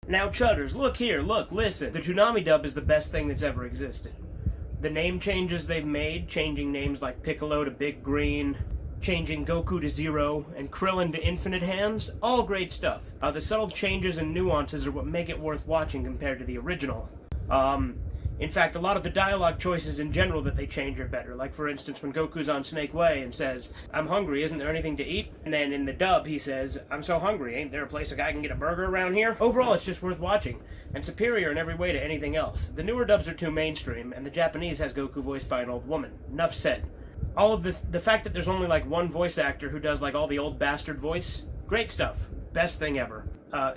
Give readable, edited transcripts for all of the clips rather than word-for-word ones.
Now chudders, look here, look, listen. The Toonami dub is the best thing that's ever existed. The name changes they've made, changing names like Piccolo to Big Green, changing Goku to Zero, and Krillin to Infinite Hands, all great stuff. The subtle changes and nuances are what make it worth watching compared to the original. In fact, a lot of the dialogue choices in general that they change are better. Like, for instance, when Goku's on Snake Way and says, "I'm hungry, isn't there anything to eat?" And then in the dub, he says, "I'm so hungry, ain't there a place a guy can get a burger around here?" Overall, it's just worth watching, and superior in every way to anything else. The newer dubs are too mainstream, and the Japanese has Goku voiced by an old woman. Enough said. All of the fact that there's only like one voice actor who does like all the old bastard voice, great stuff. Best thing ever.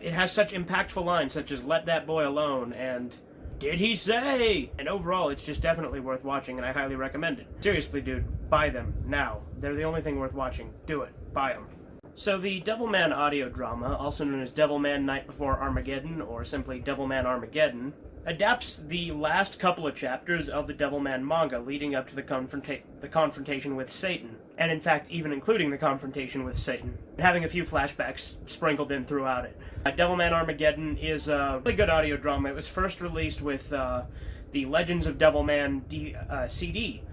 It has such impactful lines such as "Let that boy alone" and "Did he say?" And overall, it's just definitely worth watching, and I highly recommend it. Seriously, dude, buy them, now. They're the only thing worth watching. Do it. Buy them. So the Devilman audio drama, also known as Devilman Night Before Armageddon, or simply Devilman Armageddon, adapts the last couple of chapters of the Devilman manga leading up to the confrontation with Satan, and in fact even including the confrontation with Satan, and having a few flashbacks sprinkled in throughout it. Devilman Armageddon is a really good audio drama. It was first released with the Legends of Devilman CD.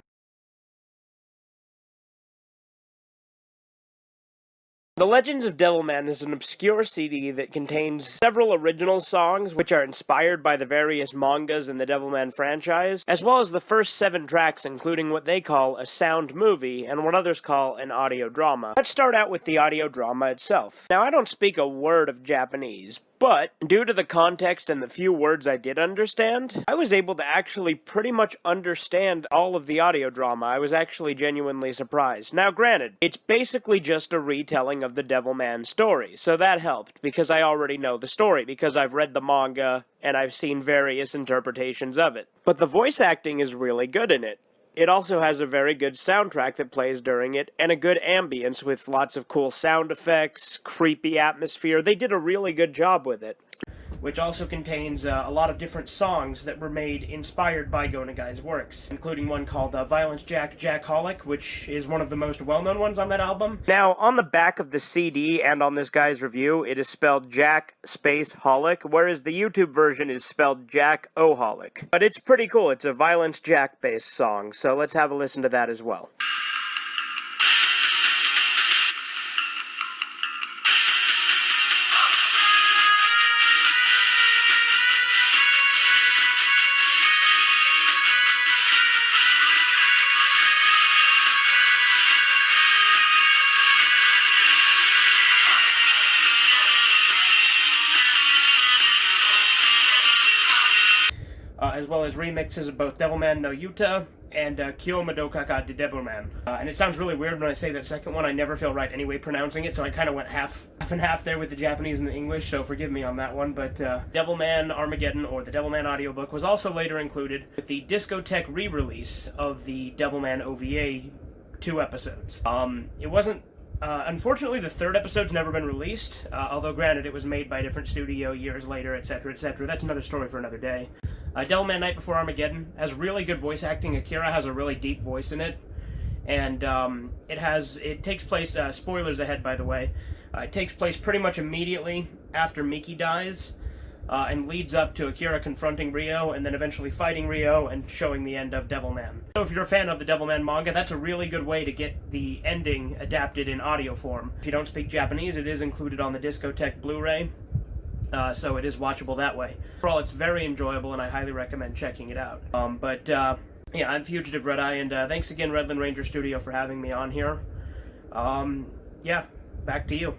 The Legends of Devilman is an obscure CD that contains several original songs which are inspired by the various mangas in the Devilman franchise, as well as the first 7 tracks, including what they call a sound movie and what others call an audio drama. Let's start out with the audio drama itself. Now, I don't speak a word of Japanese, but due to the context and the few words I did understand, I was able to actually pretty much understand all of the audio drama. I was actually genuinely surprised. Now granted, it's basically just a retelling of the Devilman story, so that helped, because I already know the story, because I've read the manga, and I've seen various interpretations of it. But the voice acting is really good in it. It also has a very good soundtrack that plays during it, and a good ambience with lots of cool sound effects, creepy atmosphere. They did a really good job with it. Which also contains a lot of different songs that were made inspired by Go Nagai's works, including one called Violence Jack Jackholic, which is one of the most well-known ones on that album. Now, on the back of the CD and on this guy's review, it is spelled Jack Space Holic, whereas the YouTube version is spelled Jack Oholic. But it's pretty cool. It's a Violence Jack-based song, so let's have a listen to that as well. As well as remixes of both Devilman no Yuta and Kyo Madokaka de Devilman. And it sounds really weird when I say that second one. I never feel right anyway pronouncing it, so I kind of went half and half there with the Japanese and the English, so forgive me on that one. But Devilman Armageddon, or the Devilman audiobook, was also later included with the Discotheque re-release of the Devilman OVA 2 episodes. It wasn't unfortunately, the 3rd episode's never been released, although granted, it was made by a different studio years later, etc., etc. That's another story for another day. Devilman Night Before Armageddon has really good voice acting. Akira has a really deep voice in it, and it takes place, spoilers ahead by the way, it takes place pretty much immediately after Miki dies, and leads up to Akira confronting Ryo, and then eventually fighting Ryo, and showing the end of Devilman. So if you're a fan of the Devilman manga, that's a really good way to get the ending adapted in audio form. If you don't speak Japanese, it is included on the Discotheque Blu-ray, so it is watchable that way. Overall, it's very enjoyable, and I highly recommend checking it out. Yeah, I'm Fugitive Red Eye, and thanks again, Redland Ranger Studio, for having me on here. Yeah, back to you.